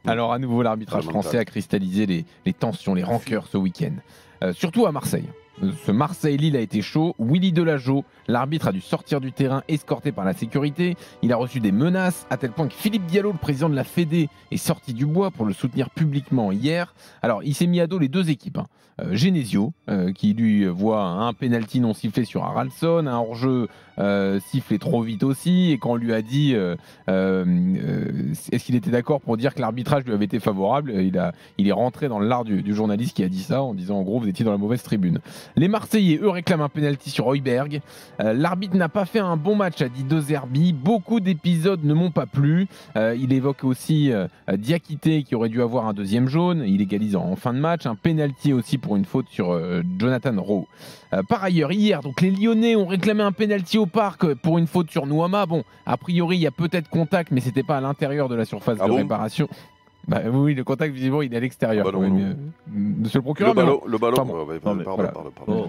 Alors à nouveau, l'arbitrage français a cristallisé les tensions, les rancœurs ce week-end. Surtout à Marseille. Ce Marseille-Lille a été chaud. Willy Delageau, l'arbitre, a dû sortir du terrain escorté par la sécurité. Il a reçu des menaces à tel point que Philippe Diallo, le président de la Fédé, est sorti du bois pour le soutenir publiquement hier. Alors il s'est mis à dos les deux équipes. Genesio, qui lui voit un pénalty non sifflé sur Haraldsson, un hors-jeu sifflé trop vite aussi, et quand on lui a dit est-ce qu'il était d'accord pour dire que l'arbitrage lui avait été favorable, il est rentré dans l'art du journaliste qui a dit ça en disant en gros vous étiez dans la mauvaise tribune. Les Marseillais, eux, réclament un pénalty sur Højbjerg. L'arbitre n'a pas fait un bon match, a dit De Zerbi. Beaucoup d'épisodes ne m'ont pas plu. Il évoque aussi Diakité qui aurait dû avoir un deuxième jaune. Il égalise en fin de match. Un pénalty aussi pour une faute sur Jonathan Rowe. Par ailleurs, hier, donc les Lyonnais ont réclamé un pénalty au parc pour une faute sur Nouama. Bon, a priori, il y a peut-être contact, mais c'était pas à l'intérieur de la surface de réparation. Bah oui, le contact visiblement il est à l'extérieur. Monsieur le procureur. Le ballon. Pardon.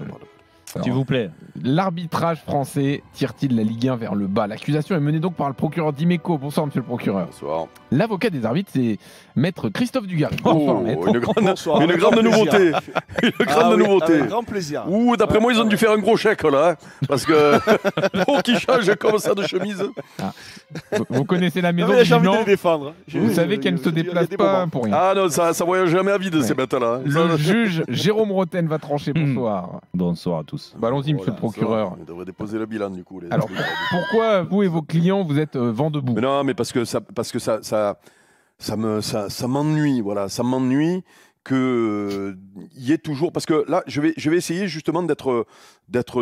S'il vous plaît. L'arbitrage français tire-t-il la Ligue 1 vers le bas? L'accusation est menée donc par le procureur Dimeco. Bonsoir, monsieur le procureur. Bonsoir. L'avocat des arbitres, c'est maître Christophe Dugarry. Une grande nouveauté. Une grande nouveauté. Avec grand plaisir. D'après moi, ils ont dû faire un gros chèque là. Parce que pour qu'ils changent comme ça de chemise. Vous connaissez la maison J'ai envie de les défendre. Vous savez qu'elle ne se déplace pas pour rien. Ah non, ça voyage jamais à vide ces bêtes-là. Le juge Jérôme Roten va trancher. Bonsoir. Bonsoir à tous. Bah, allons-y, monsieur le procureur. On devrait déposer le bilan du coup. Alors, pourquoi vous et vos clients, vous êtes vent debout? Non, mais parce que ça m'ennuie. Voilà, ça m'ennuie qu'il y ait toujours. Parce que là, je vais essayer justement d'être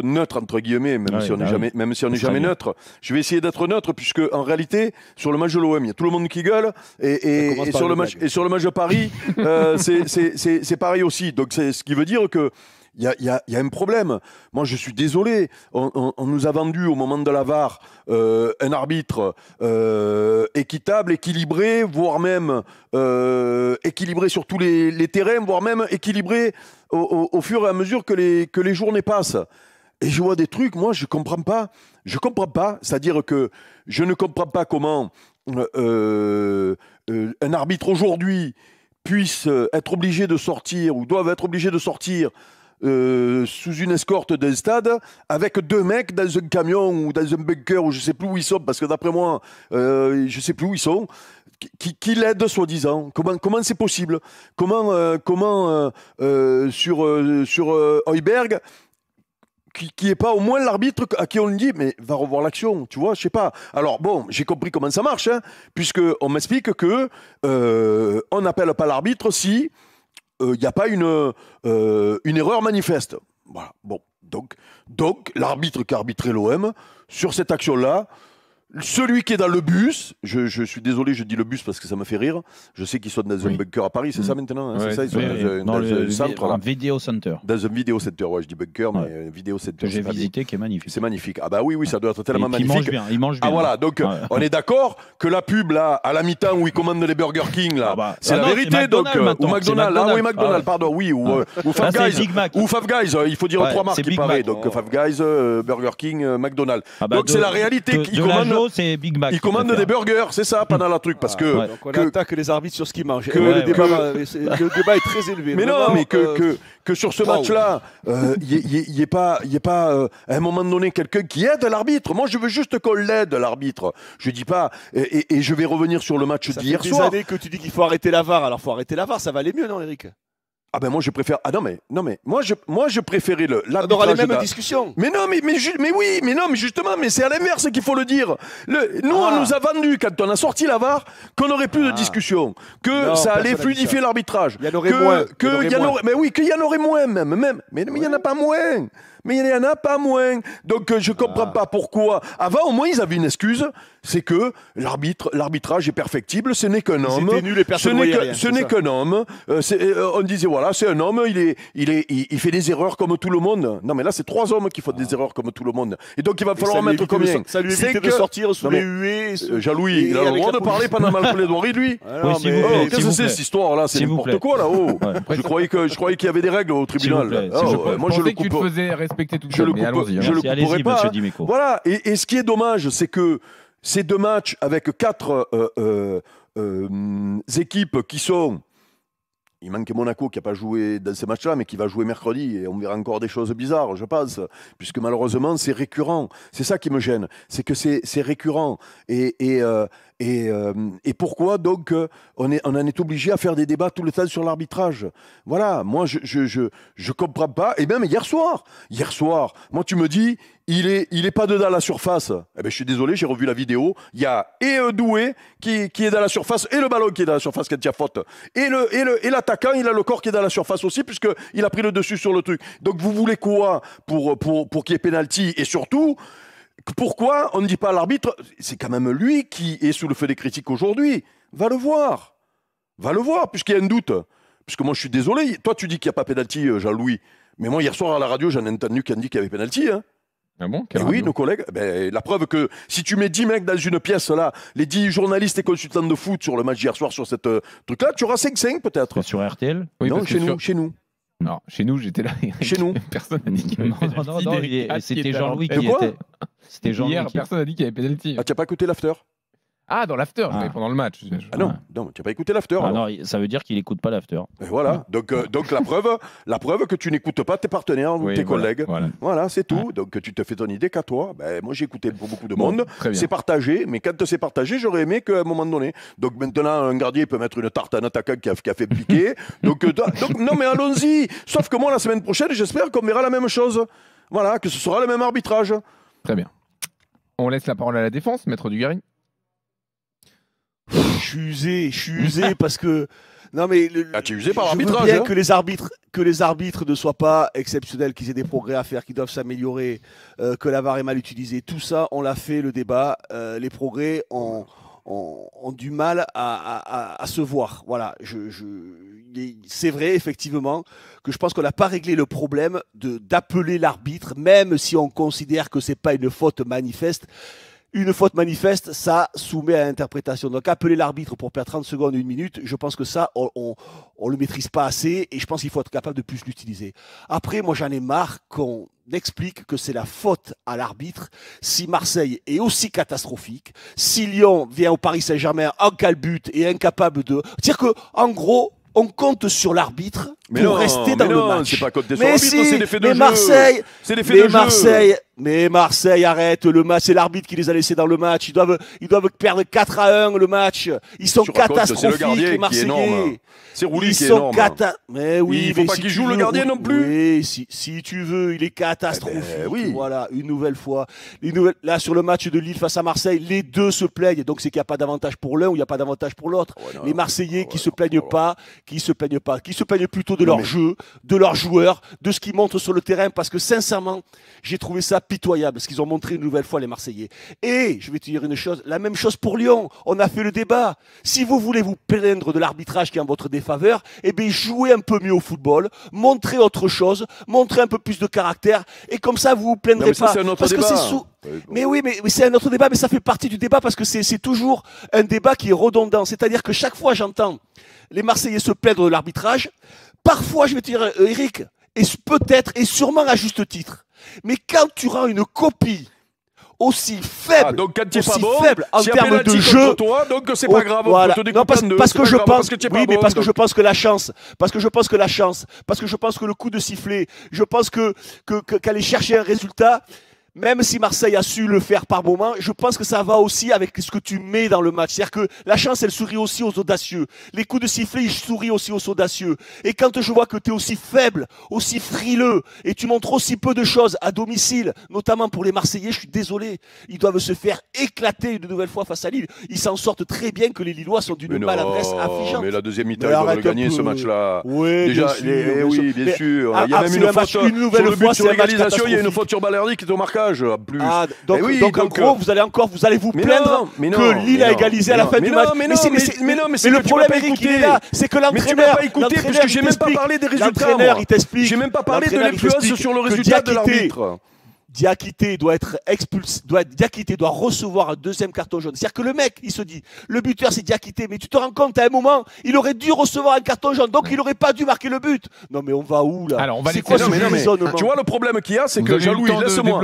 neutre entre guillemets, même si on n'est jamais neutre. Je vais essayer d'être neutre puisque en réalité, sur le match de l'OM, il y a tout le monde qui gueule et sur le match de Paris, c'est pareil aussi. Donc c'est ce qui veut dire que il y a un problème. Moi, je suis désolé. On nous a vendu au moment de la VAR un arbitre équitable, équilibré, voire même équilibré sur tous les terrains, voire même équilibré au fur et à mesure que les journées passent. Et je vois des trucs, moi, je comprends pas. C'est-à-dire que je ne comprends pas comment un arbitre aujourd'hui puisse être obligé de sortir ou doivent être obligés de sortir sous une escorte d'un stade avec deux mecs dans un camion ou dans un bunker ou je sais plus où ils sont parce que d'après moi je sais plus où ils sont qui l'aident soi-disant. Comment c'est possible? Comment sur Højbjerg qui est pas au moins l'arbitre à qui on lui dit mais va revoir l'action, tu vois, je sais pas. Alors bon, j'ai compris comment ça marche puisque on m'explique que on n'appelle pas l'arbitre si il n'y a pas une erreur manifeste. Voilà. Bon. Donc l'arbitre qui a arbitré l'OM, sur cette action-là, celui qui est dans le bus, je suis désolé, je dis le bus parce que ça me fait rire. Je sais qu'ils sont dans un bunker à Paris, c'est ça maintenant c'est ça, ils sont dans un centre. Un vidéo center. Dans un vidéo center, je dis bunker, mais un vidéo center. Que j'ai visité, qui est magnifique. C'est magnifique. Ah bah oui, ça doit être tellement magnifique. Il mange bien. Ah voilà, donc on est d'accord que la pub là, à la mi-temps où ils commandent les Burger King là, c'est la vérité. Donc ou McDonald's, McDonald's, pardon, oui, ou Five Guys. Ou Five Guys, il faut dire trois marques qui paraît. Donc Five Guys, Burger King, McDonald's. Donc c'est la réalité qu'ils commandent. C'est Big Mac. Ils commandent des burgers, c'est ça, pendant la truc, parce que... Donc on attaque les arbitres sur ce qu'ils mangent. Le débat est très élevé. Mais non, mais que sur ce match-là, il n'y ait pas à un moment donné quelqu'un qui aide l'arbitre. Moi, je veux juste qu'on l'aide, l'arbitre. Je dis pas... Et je vais revenir sur le match d'hier soir. Ça fait des années que tu dis qu'il faut arrêter la VAR. Alors, il faut arrêter la VAR, ça va aller mieux, non, Eric? Ah ben moi je préfère. Ah non mais moi je préférais l'arbitrage. On aura les mêmes discussions. Mais non mais justement c'est à l'inverse qu'il faut le dire. Nous on nous a vendu quand on a sorti la VAR qu'on n'aurait plus de discussion, que ça allait fluidifier l'arbitrage. Il y en aurait moins. Mais oui qu'il y en aurait moins même. Mais il y en a pas moins. Mais il n'y en a pas moins. Donc je comprends pas pourquoi. Avant au moins ils avaient une excuse, c'est que l'arbitrage est perfectible, ce n'est qu'un homme. C'était nul et personne voyait rien. Ce n'est qu'un homme. On disait voilà, c'est un homme, il fait des erreurs comme tout le monde. Non mais là c'est trois hommes qui font des erreurs comme tout le monde. Et donc il va falloir mettre combien? Ça lui évite de sortir sous les huées. Jean-Louis, il a le droit de parler pendant ma plaidoirie lui. Qu'est-ce que c'est cette histoire là? C'est n'importe quoi là-haut. Je croyais qu'il y avait des règles au tribunal. Moi je le coupe. Respecter tout je le couperai pas. Voilà. Et ce qui est dommage, c'est que ces deux matchs avec quatre équipes qui sont... Il manque Monaco qui n'a pas joué dans ces matchs-là, mais qui va jouer mercredi. Et on verra encore des choses bizarres, je pense. Puisque malheureusement, c'est récurrent. C'est ça qui me gêne. C'est que c'est récurrent. Et pourquoi donc on en est obligé à faire des débats tout le temps sur l'arbitrage? Voilà, moi je comprends pas. Et même hier soir, moi tu me dis, il est pas dedans la surface. Eh ben je suis désolé, j'ai revu la vidéo. Il y a et Doué qui est dans la surface et le ballon qui est dans la surface quand il y a faute. Et l'attaquant, il a le corps qui est dans la surface aussi puisqu'il a pris le dessus sur le truc. Donc vous voulez quoi pour qu'il y ait pénalty? Et surtout, pourquoi on ne dit pas à l'arbitre, c'est quand même lui qui est sous le feu des critiques aujourd'hui. Va le voir, puisqu'il y a un doute. Puisque moi je suis désolé, toi tu dis qu'il n'y a pas pénalty, Jean-Louis. Mais moi hier soir à la radio, j'en ai entendu qu'on dit qu'il y avait pénalty. Hein. Ah bon? Et oui, nos collègues, la preuve que si tu mets 10 mecs dans une pièce, là, les 10 journalistes et consultants de foot sur le match d'hier soir, sur cette truc-là, tu auras 5-5 peut-être. Sur RTL? Oui, non, chez nous. Non, chez nous, j'étais là. Chez nous. Personne n'a dit qu'il y avait pénalty. Non, c'était Jean-Louis qui quoi était. C'était Jean-Louis. Hier, personne n'a dit qu'il y avait pénalty. Ah, tu n'as pas écouté l'after? Ah, dans l'after, je l'avais pendant le match. Ah non, tu n'as pas écouté l'after. Ah non, ça veut dire qu'il n'écoute pas l'after. Et voilà, donc la preuve que tu n'écoutes pas tes partenaires ou tes collègues. Voilà, c'est tout. Donc tu te fais ton idée qu'à toi. Moi j'ai écouté beaucoup de monde. C'est partagé, mais quand c'est partagé, j'aurais aimé qu'à un moment donné. Donc maintenant, un gardien peut mettre une tarte à un attaquant qui a fait piquer. donc non, mais allons-y. Sauf que moi, la semaine prochaine, j'espère qu'on verra la même chose. Voilà, que ce sera le même arbitrage. Très bien. On laisse la parole à la défense, Maître Dugarry. Je suis usé parce que non mais tu es usé par je veux l'arbitrage. bien que les arbitres ne soient pas exceptionnels, qu'ils aient des progrès à faire, qu'ils doivent s'améliorer, que la VAR est mal utilisée. Tout ça, on l'a fait le débat. Les progrès ont du mal à se voir. Voilà. C'est vrai effectivement que je pense qu'on n'a pas réglé le problème d'appeler l'arbitre, même si on considère que c'est pas une faute manifeste. Une faute manifeste, ça soumet à interprétation. Donc appeler l'arbitre pour perdre 30 secondes, 1 minute, je pense que ça, on le maîtrise pas assez et je pense qu'il faut être capable de plus l'utiliser. Après, moi j'en ai marre qu'on explique que c'est la faute à l'arbitre si Marseille est aussi catastrophique, si Lyon vient au Paris Saint-Germain en calbute et incapable de... C'est-à-dire qu'en gros, on compte sur l'arbitre pour rester dans le match. C'est pas compter sur l'arbitre, c'est des faits de jeu. Marseille, c'est des faits de jeu. Mais Marseille, arrête le match. C'est l'arbitre qui les a laissés dans le match. Ils doivent perdre 4-1 le match. Ils sont catastrophiques, les Marseillais. C'est Roulis qui est énorme. Mais oui, il ne faut pas qu'il joue le gardien non plus. Oui, si tu veux, il est catastrophique. Oui. Voilà, une nouvelle fois. Là, sur le match de Lille face à Marseille, les deux se plaignent. Donc, c'est qu'il n'y a pas d'avantage pour l'un ou il n'y a pas d'avantage pour l'autre. Les Marseillais qui se plaignent pas, qui se plaignent plutôt de leur jeu, de leurs joueurs, de ce qu'ils montrent sur le terrain. Parce que sincèrement, j'ai trouvé ça pitoyable, ce qu'ils ont montré une nouvelle fois, les Marseillais. Et, je vais te dire une chose, la même chose pour Lyon. On a fait le débat. Si vous voulez vous plaindre de l'arbitrage qui est en votre défaveur, eh bien, jouez un peu mieux au football, montrez autre chose, montrez un peu plus de caractère, et comme ça, vous vous plaindrez pas. Ça, c'est un autre débat. Mais oui, mais c'est un autre débat, mais ça fait partie du débat parce que c'est toujours un débat qui est redondant. C'est-à-dire que chaque fois, j'entends les Marseillais se plaindre de l'arbitrage. Parfois, je vais te dire, Eric, et peut-être, et sûrement à juste titre, mais quand tu rends une copie aussi faible, donc quand tu es pas bon, en termes de jeu, toi, donc c'est pas grave. Voilà. Non, parce que je pense, parce que je pense que le coup de sifflet, je pense qu'aller chercher un résultat. Même si Marseille a su le faire par moment, je pense que ça va aussi avec ce que tu mets dans le match. C'est-à-dire que la chance, elle sourit aussi aux audacieux. Les coups de sifflet, ils sourient aussi aux audacieux. Et quand je vois que tu es aussi faible, aussi frileux, et tu montres aussi peu de choses à domicile, notamment pour les Marseillais, je suis désolé, ils doivent se faire éclater une nouvelle fois face à Lille. Ils s'en sortent très bien que les Lillois sont d'une maladresse affligeante. Mais la deuxième mi-temps, ils doivent gagner ce match-là. Oui, déjà, bien sûr. Il y a même une faute sur le but sur l'égalisation, il y a une faute sur Balerdi qui est au marquage. Plus. Donc en gros, vous allez vous plaindre que Lille a égalisé à la fin du match. Mais le problème, Eric, il est là, c'est que l'entraîneur, parce que j'ai même pas parlé des résultats. L'entraîneur, il t'explique. J'ai même pas parlé de l'influence sur le résultat de l'arbitre. Diakité doit être expulsé, Diakité doit recevoir un deuxième carton jaune. C'est-à-dire que le mec, il se dit, le buteur c'est Diakité, mais tu te rends compte à un moment, il aurait dû recevoir un carton jaune, donc il n'aurait pas dû marquer le but. Non mais on va où là? Alors on va c'est quoi ce raisonnement? Tu vois le problème qu'il y a, c'est que Jean-Louis, laisse-moi.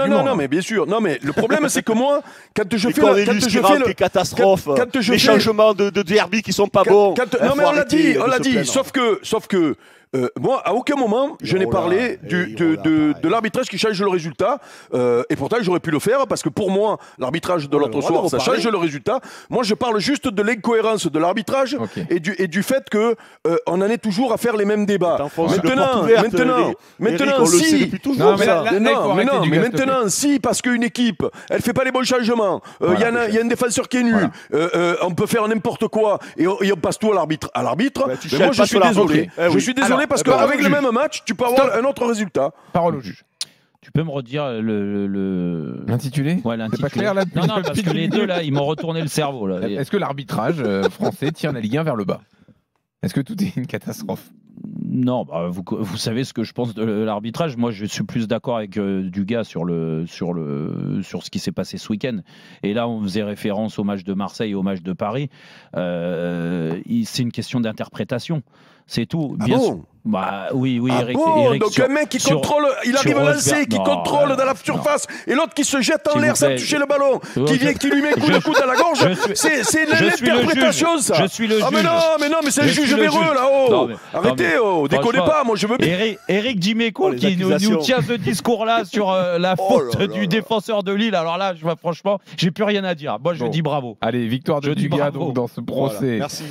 Non, mais bien sûr. Non, mais le problème c'est que moi, quand je fais les catastrophes, les changements de derby qui sont pas bons. Non mais on l'a dit. Sauf que. Moi, à aucun moment, je n'ai parlé de l'arbitrage qui change le résultat. Et pourtant, j'aurais pu le faire parce que pour moi, l'arbitrage de l'autre soir, ça change le résultat. Moi, je parle juste de l'incohérence de l'arbitrage et du fait que on en est toujours à faire les mêmes débats. Maintenant, si. Mais maintenant, si, parce qu'une équipe, elle fait pas les bons changements, il y a un défenseur qui est nul, on peut faire n'importe quoi et on passe tout à l'arbitre. Mais moi, je suis désolé. Je suis désolé. Parce qu'avec le même match, tu peux avoir un autre résultat. Parole au juge. Tu peux me redire l'intitulé? Ouais, l'intitulé. C'est pas clair là. Non, parce que les deux là, ils m'ont retourné le cerveau là. Est-ce que l'arbitrage français tire la Ligue 1 vers le bas? Est-ce que tout est une catastrophe? Non, vous savez ce que je pense de l'arbitrage. Moi, je suis plus d'accord avec Dugas sur ce qui s'est passé ce week-end. Et là, on faisait référence au match de Marseille et au match de Paris. C'est une question d'interprétation. C'est tout. Bien sûr. Oui, Eric. Donc un mec qui contrôle, il arrive à lancer, qui contrôle dans la surface, et l'autre qui se jette en l'air sans toucher le ballon, qui lui met coup de coude à la gorge. C'est l'interprétation, ça. Je suis le juge. Mais non, mais c'est un juge véreux là-haut. Arrêtez, déconnez pas. Moi, je veux bien. Eric Dimeco qui nous tient ce discours-là sur la faute du défenseur de Lille. Alors là, franchement, j'ai plus rien à dire. Moi, je dis bravo. Allez, victoire de Dugas donc dans ce procès. Merci.